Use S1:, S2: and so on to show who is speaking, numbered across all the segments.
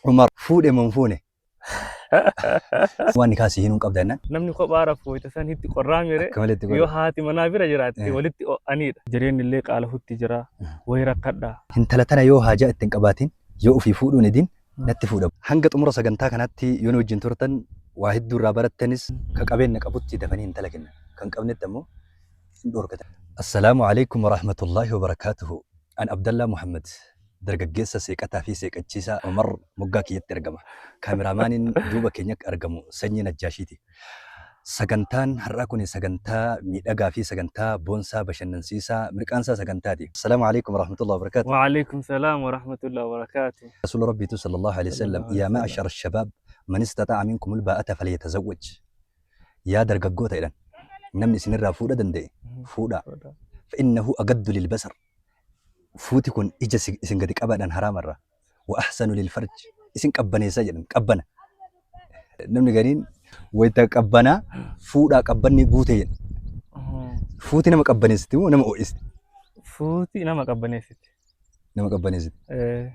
S1: Umar fuudhe mon fuune. Waan kaasii hin qabdanna.
S2: Namni kophaa rafu itasan hitti qorraa mire
S1: Akkamitti
S2: yoo haati manaa bira jiraatti walitti anidha. Jireenyi illee qaala hutti jira wayi rakkadha.
S1: Intala tana yoo haajaa ittiin qabaatin yoo ofii fuudhuun idin natti fuudhamu. Hanga xumura sagantaa kanatti yoo wajjin turtan waa hedduu irraa barattanis ka qabeenya qabutti dafanii intala kenna. Kan qabnetti ammoo hin dhorkatan. Assalaamu alaikum wa rahmatullahi wa barakatuhu. An Abdallah Muhammad. Dargaggeessa seeqataa fi seeqachiisaa Umar moggaa kiyyatti argama. Kaameraamaaniin duuba keenyatti argamu Sanyii Najjaashiiti. Sagantaan har'aa kun sagantaa miidhagaa fi sagantaa boonsaa bashannansiisaa mirqaansaa sagantaati. Assalaamu alaikum wa rahmatullahi wa barakatuhu.
S2: Wa alaikum salaam wa rahmatullahi wa barakatuhu.
S1: Rasuul Rabbiitu sallallahu alaihi wasallam yaa ma'ashara shabaab man istata'a minkum al-baa'ata falyatazawwaj. Yaa dargaggoota jedhan namni isinirraa fuudha danda'e fuudha. Fa'innahu agaddu lilbasar. Fuuti kun ija isin gadi qabaadhaan haraamarra. Wa ahsanu lil farj. Isin qabbaneessa jedhan qabbana. Namni gariin wayita qabbanaa fuudhaa qabbanni guute jedhan. Fuuti nama qabbaneessiti moo nama ho'iste?
S2: Fuuti nama qabbaneessiti.
S1: Nama qabbaneessiti.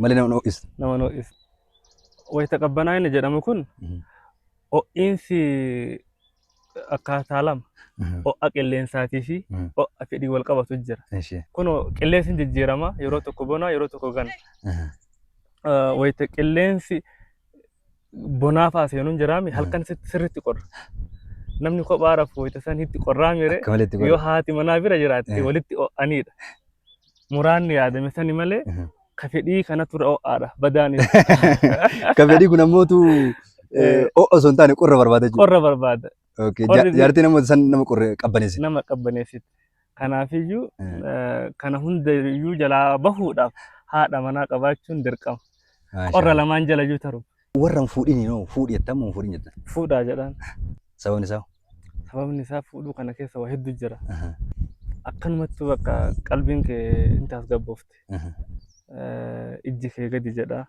S1: Malee nama ho'iste.
S2: Nama ho'iste. Wayita qabbanaa inni jedhamu kun ho'iinsi akkaataa lama. Ho'a qilleensaatii fi ho'a fedhii wal qabatu jira. Kun qilleensi jijjiirama yeroo tokko bonaa yeroo tokko gana. Wayita qilleensi bonaa faa seenuun jiraami halkan sirriitti qorra. Namni kophaa rafu wayita san hitti qorraa mire yoo haati manaa bira jiraatti walitti anidha. Muraanni yaadame sani malee ka fedhii kanatu ho'aadha badaanis.
S1: Ka fedhii kun ammootu ho'a osoo hin taane qorra barbaada jechuudha.
S2: Qorra barbaada.
S1: Jaartii namoota san nama qorra qabbaneessiti.
S2: Nama qabbaneessiti. Kanaafiyyuu kana hundayyuu jalaa bahuudhaaf haadha manaa qabaachuun dirqama. Qorra lamaan jala jiru taru.
S1: Warra fuudhini noo fuudhi jettan moo fuudhin jettan?
S2: Fuudhaa jedhan.
S1: Sababni isaa?
S2: Sababni isaa fuudhuu kana keessa waa hedduu jira. Akkanumatti bakka qalbiin kee inti as gabboofte. Ijji kee gadi jedha.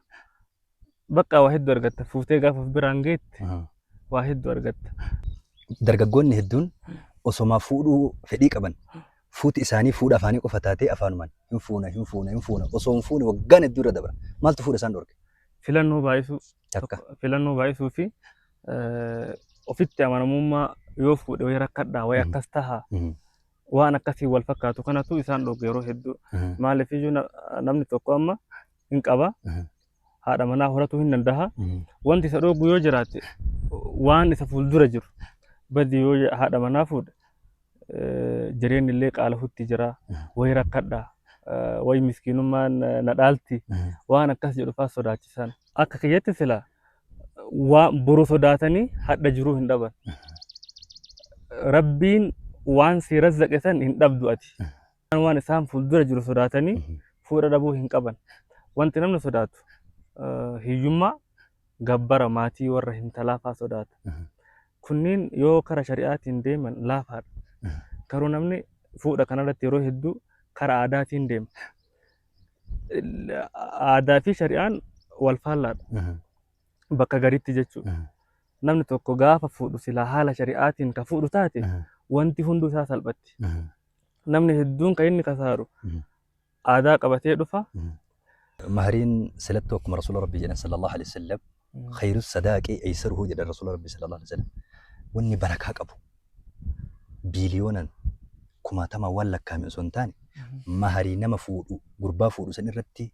S2: Bakka waa hedduu argatta. Fuutee gaafa biraan geetti waa hedduu argatta.
S1: Dargaggoonni hedduun osoma fuudhuu fedhii qaban fuuti isaanii fuudha afaanii qofa taatee afaanumaan hin fuuna osoo hin fuune waggaan hedduu irra dabra. Maaltu fuudha isaan dhorke?
S2: Filannoo baay'isuu fi ofitti amanamummaa yoo fuudhe wayi rakkadhaa wayi akkas tahaa waan akkasii wal fakkaatu kanatu isaan dhorke yeroo hedduu. Maaliif iyyuu namni tokko amma hin qaba haadha manaa horatuu hin danda'a. Wanti isa dhorku yoo jiraate waan isa fuuldura jiru badii yoo haadha manaa fuudhe jireenyi illee qaala hutti jira wayi rakkadhaa wayi miskiinummaan na dhaalti waan akkas jedhu faa sodaachisan. Akka kiyyatti sila waan boru sodaatanii hadha jiruu hin dhaban. Rabbiin waan si razzaqe san hin dhabdu ati. Waan isaan fuuldura jiru sodaatanii fuudha dhabuu hin qaban. Wanti namni sodaatu hiyyummaa gabbara maatii warra hin talaafaa sodaata. Kunniin yoo kara shari'aatiin deeman laafaadha. Garuu namni fuudha kanarratti yeroo hedduu kara aadaatiin deema. Aadaa fi shari'aan wal faallaadha. Bakka gariitti jechuudha. Namni tokko gaafa fuudhu silaa haala shari'aatiin ka fuudhu taate wanti hunduu isaa salphatti. Namni hedduun kan inni kasaaru aadaa qabatee dhufa.
S1: Mahariin silattuu akkuma Rasuula Rabbii jedhan sallallahu alaihi wasallam khayru sadaaqii aysaruhu jedhan Rasuula Rabbii sallallahu alaihi wasallam. Wanni barakaa qabu biiliyoonan kumaatama waan lakkaa'ame osoo hin taane maharii nama fuudhu gurbaa fuudhu san irratti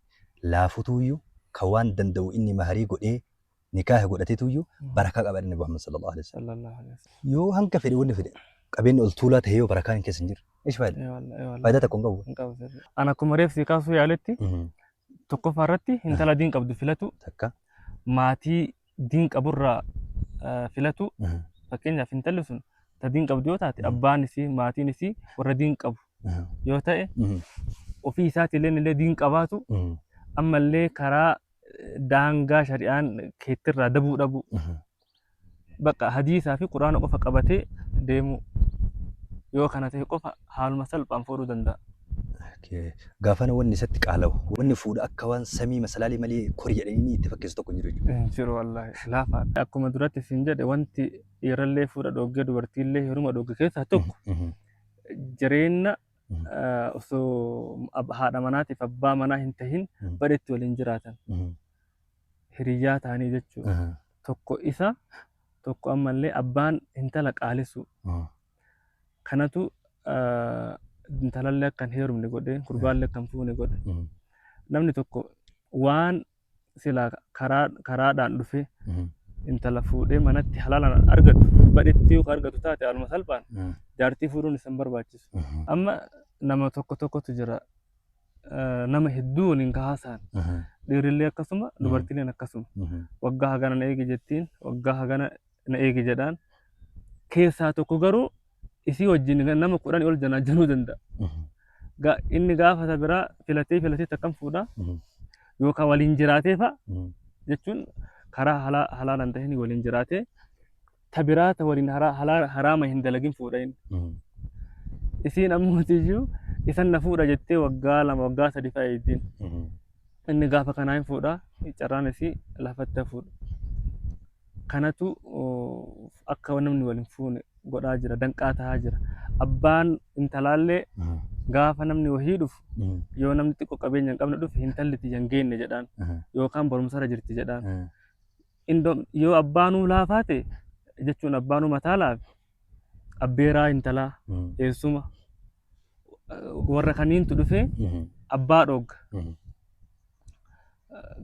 S1: laafutuyyuu ka waan danda'u inni maharii godhee nikaaha godhateetuyyuu barakaa qaba inni Muhammad sallallahu alaihi wasallam. Yoo hanga fedhe wanni fedhe qabeenyi ol tuulaa ta'ee yoo barakaan keessa hin jirre ish faayida? Faayidaa tokko hin qabu.
S2: Ana akkuma reefsi kaasuu yaaletti tokkoffaa irratti intala diin qabdu filatu maatii diin qaburraa filatu. Fakkeenyaaf intalli sun ta diin qabdu yoo taate abbaanis maatiinis warra diin qabu yoo ta'e ofii isaatiillee illee diin qabaatu ammallee karaa daangaa shari'aan keettirraa dabuu dhabu bakka hadiisaa fi quraana qofa qabatee deemu yoo kana ta'e qofa haaluma salphaan fuudhuu danda'a.
S1: Gaafana wanni isatti qaalawu wanni fuudha akka waan samii masalaalii malee kori jedhanii itti fakkeessu tokko jiru jechuudha.
S2: Jiru wallaahi laafaadha. Akkuma duratti siin jedhe wanti dhiirallee fuudha dhoggee dubartiillee heeruma dhogge keessaa tokko jireenya osoo haadha manaatiif abbaa manaa hin tahin badhetti waliin jiraatan. hiriyyaa ta'anii jechuudha. Tokko isa tokko ammallee abbaan intala qaalisu. Kanatu intalallee akkan heerumne godhe gurbaallee akkan fuune godhe. Namni tokko waan silaa karaadhaan dhufe intala fuudhee manatti halaalaan argatu badhetti yoo argatu taate aluma salphaan jaartii fuudhuun isan barbaachisu. Amma nama tokkotu jira nama hedduun hin kaasaan dhiirillee akkasuma dubartiileen akkasuma waggaa hagana na eegi jettiin waggaa hagana na eegi jedhaan keessaa tokko garuu isii wajjin nama 10 ol janaajanuu danda'a. Inni gaafa biraa filatee akkam fuudhaa yookaan waliin jiraatee fa'a jechuun karaa halaalaan ta'een waliin jiraatee tabiraata waliin haraama hin dalagin fuudha inni. Isiin ammoo isan na fuudha jettee waggaa 2 waggaa 3 fa'a eegdiin. Inni gaafa kanaa hin fuudhaa carraan isii lafatti fuudha. Kanatu akka namni waliin fuune godhaa jira danqaa tahaa jira. Abbaan intalaallee gaafa namni wahii dhufu yoo namni xiqqoo qabeenya hin qabne dhufe intalli tiyyan geenne jedhaan yookaan barumsarra jirti jedhaan. Yoo abbaanuu laafaa ta'e jechuun abbaanuu mataa laafe abbeeraa intalaa eessuma warra kaniintu dhufe abbaa dhogga.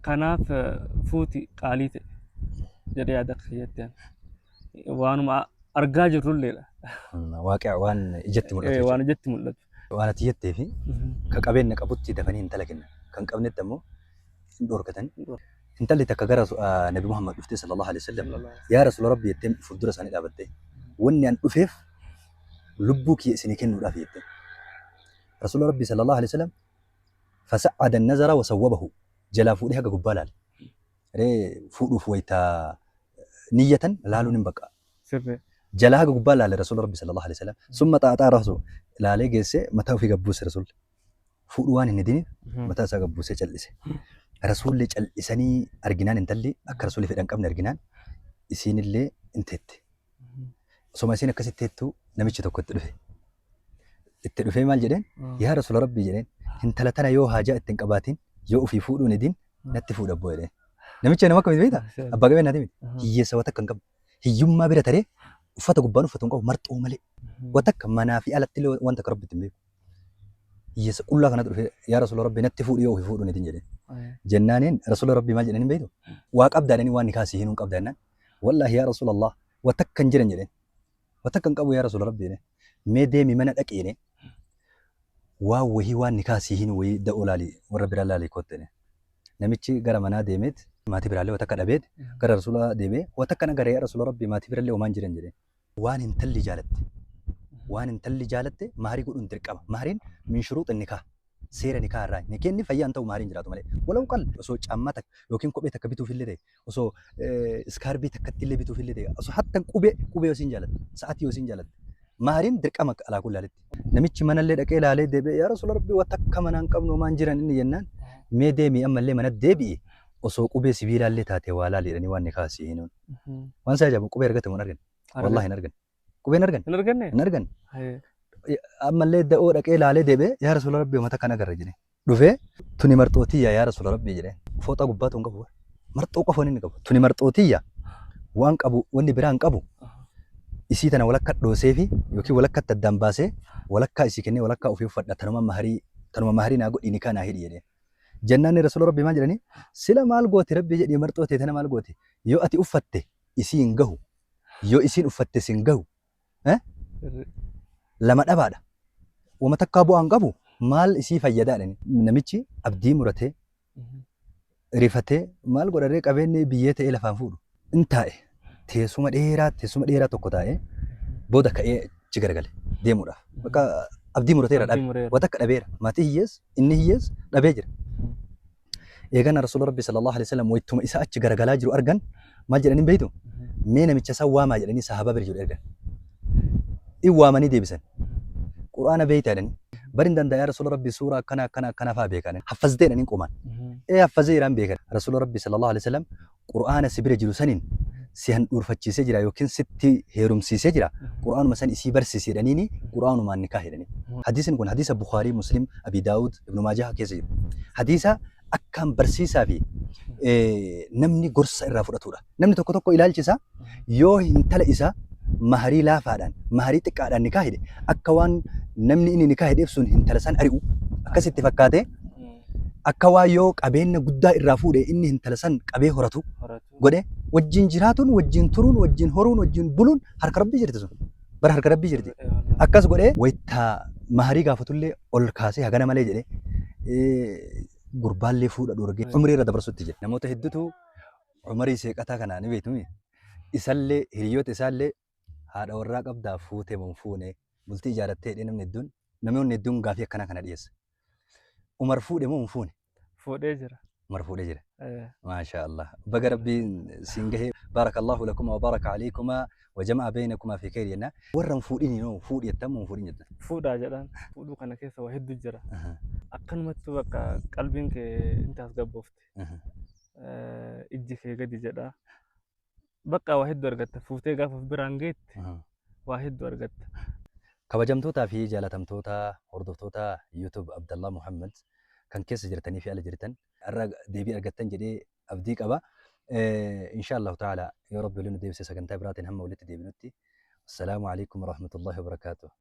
S2: Kanaaf fuuti qaalii ta'e jedhee yaada kiyyatte waanuma argaa jirrulleedha.
S1: Waaqaa waan ijatti mul'atu.
S2: Waan ijatti mul'atu.
S1: Waan ati jettee fi kan qabeenya qabutti dafanii intala kenna. Kan qabnetti ammoo hin dhorkatan. Intalli takka gara Nabi Muhammad dhuftee sallallahu alaihi wasallam yaa Rasuula Rabbi jettee fuuldura isaanii dhaabattee wanni an dhufeef lubbuu kiyya isinii kennuudhaaf jettee. Rasuula Rabbi sallallahu alaihi wasallam fasa'ada an-nazara wa sawwabahu jalaa fuudhee haga gubbaa laale. Fuudhuuf wayitaa niyyatan laaluun hin baqa. Jalaa haga gubbaa laale Rasuula Rabbi sallallahu alaihi wasallam summa xaaxaa rasu laalee geessee mataa ofii gabbuuse Rasuul. Fuudhuu waan hin hidiniif mataa isaa gabbuusee cal'ise. Rasuulli cal'isanii arginaan intalli akka Rasuulli fedhan qabne arginaan isiinillee inteette. Osoma isiin akkasitti heettuu namichi tokko itti dhufe. Itti dhufee maal jedheen yaa Rasuula Rabbii jedheen intala tana yoo haajaa ittiin qabaatiin yoo ofii fuudhuun idin natti fuudha abboo jedheen. Namicha nama akkamitti beektaa? Abbaa qabeenyaati miti. Hiyyeessa wata akka hin qabne. Hiyyummaa bira taree uffata gubbaan uffatu hin qabu marxoo malee. Wata akka manaa fi alatti illee wanta akka rabbitti hin beeku. Hiyyeessa qullaa kanatti dhufee yaa Rasuula Rabbii natti fuudhu yoo ofii fuudhuun idin jedheen. Jennaaniin Rasuula Rabbii maal jedhanii beektu? Waa qabdaadhanii waan nikaasii hinuu qabdaa jennaan. Wallaahi yaa Rasuula Allah wata akka hin jiran jedheen. Wata akka hin qabu yaa Rasuula Rabbii jedheen. Mee deemi mana dhaqi jedheen. Waa wahii waan nikaasii hin wayii da'oo laali warra biraa laali kootte jedheen. Namichi gara manaa deemeet maatii biraallee wata akka dhabeet gara Rasuula deemee wata akkana gara yaa Rasuula Rabbii maatii biraallee homaan jiran jedheen. Waan intalli jaalatte. Waan intalli jaalatte maarii godhuun dirqama. Maariin min shuruuxi nikaa. Seera nikaa irraa nikeenni fayyaan ta'u maariin jiraatu malee. Walau qal osoo caammaa takka yookiin kophee takka bituuf illee ta'e osoo iskaarbii takkatti illee bituuf illee ta'e osoo hattan qubee yoo siin jaalatte sa'aatii yoo siin jaalatte maariin dirqama alaa kullaaletti. Namichi manallee dhaqee ilaalee deebi'ee yaa Rasuula Rabbii wata akka manaan qabnu homaan jiran inni jennaan mee deemii ammallee mana deebi'e osoo qubee sibiilaallee taate waa laaliidhanii waan nikaasii hinuun. Waan isaa ajaa'ibu qubee argate mun argan. Wallaahi hin argan. Qubee hin argan. Hin argan. Ammallee da'oo dhaqee ilaalee deebi'ee yaa Rasuula Rabbii wata kana agarra jedhee. Dhufee tuni marxootiyya yaa Rasuula Rabbii jedhee. Fooxaa gubbaatu hin qabu. Marxoo qofa inni qabu. Tuni marxootiyya waan qabu wanni biraa hin qabu. Isii tana walakka dhoosee fi yookiin walakka addaan baasee walakkaa isii kennee walakkaa ofii uffadha tanuma maharii naa godhi nikaa naa hidhi jedhee. Jennaan Rasuula Rabbii maal jedhanii sila maal gooti Rabbii jedhee marxootee tana maal gooti yoo ati uffatte isii hin gahu yoo isiin uffatte si hin gahu lama dhabaadha. Wama takkaa bu'aan qabu maal isii fayyadaadha. Namichi abdii muratee rifatee maal godhatee qabeenyi biyyee ta'ee lafaan fuudhu. In taa'e teessuma dheeraa tokko taa'ee booda ka'ee achi garagale deemuudhaaf. Bakka abdii murateera dhabe. Wata akka dhabeera. Maatii hiyyees inni hiyyees dhabee jira. Eegana Rasuula Rabbii sallallahu alaihi wasallam wayituma isa achi garagalaa jiru argan maal jedhanii beeytu? Mee namicha isaa waamaa jedhanii sahaaba bira jiru ergan. In waamanii deebisan. Quraana beeytaa jedhanii. Bari hin danda'a Rasuula Rabbii suura akkana fa'aa beekan. Haffaztee jedhanii qumaan. Haffazee jiraan beekan. Rasuula Rabbii sallallahu alaihi wasallam Quraana si bira jiru saniin si handhuurfachiisee jira yookiin sitti heerumsiisee jira. Quraanuma san isii barsiisee jedhaniini quraanumaan nikaa jedhanii. Hadiisni kun hadiisa Bukhaarii, Muslim, Abi Daawud, Ibn Maajah keessa jiru. Hadiisa akkaan barsiisaa fi namni gorsa irraa fudhatudha. Namni tokko tokko ilaalchisa yoo intala isaa maharii laafaadhaan maharii xiqqaadhaan nikaa hidhe akka waan namni inni nikaa hidheef sun intala san ari'u akkasitti fakkaate akka waa yoo qabeenya guddaa irraa fuudhe inni intala san qabee horatu godhe wajjin jiraatuun wajjin turuun wajjin horuun wajjin buluun harka rabbii jirti sun bara harka rabbii jirti akkas godhe waytaa maharii gaafatullee ol kaasee hagana malee jedhe gurbaallee fuudha dhorgee umrii irra dabarsutti jedhe namoota hedduutu umrii seeqataa kanaa ni beektu isallee hiriyoota isaallee haadha warraa qabdaa fuutee mun fuune bultii ijaarattee hidhee namoonni hedduun gaafii akkana kana dhiyeessa. Umar fuudhe moo hin fuune?
S2: Fuudhee jira.
S1: Umar fuudhee jira. Maasha Allah. Baga rabbiin siin gahee baarakallahu lakuma wa baraka alaykuma wa jama'a baynakuma fi khayr jenna. Warra hin fuudhin yoo fuudhi jettan moo hin fuudhin jettan?
S2: Fuudhaa jedhan. Fuudhuu kana keessa waa hedduu jira. Akkanumatti bakka qalbiin kee intaas gabboofte. Ijji kee gadi jedha. Bakka waa hedduu argatta. Fuutee gaafa biraan geetti waa hedduu argatta.
S1: Kabajamtootaa fi jaalatamtoota hordoftoota YouTube Abdallah Muhammad kan keessa jirtanii fi ala jirtan irra deebii argattan jedhee abdii qaba. Inshallah ta'ala yoo rabbi waliin deebisee sagantaa biraatiin hamma walitti deebinutti. Assalaamu alaykum wa rahmatullahi wa barakatuh.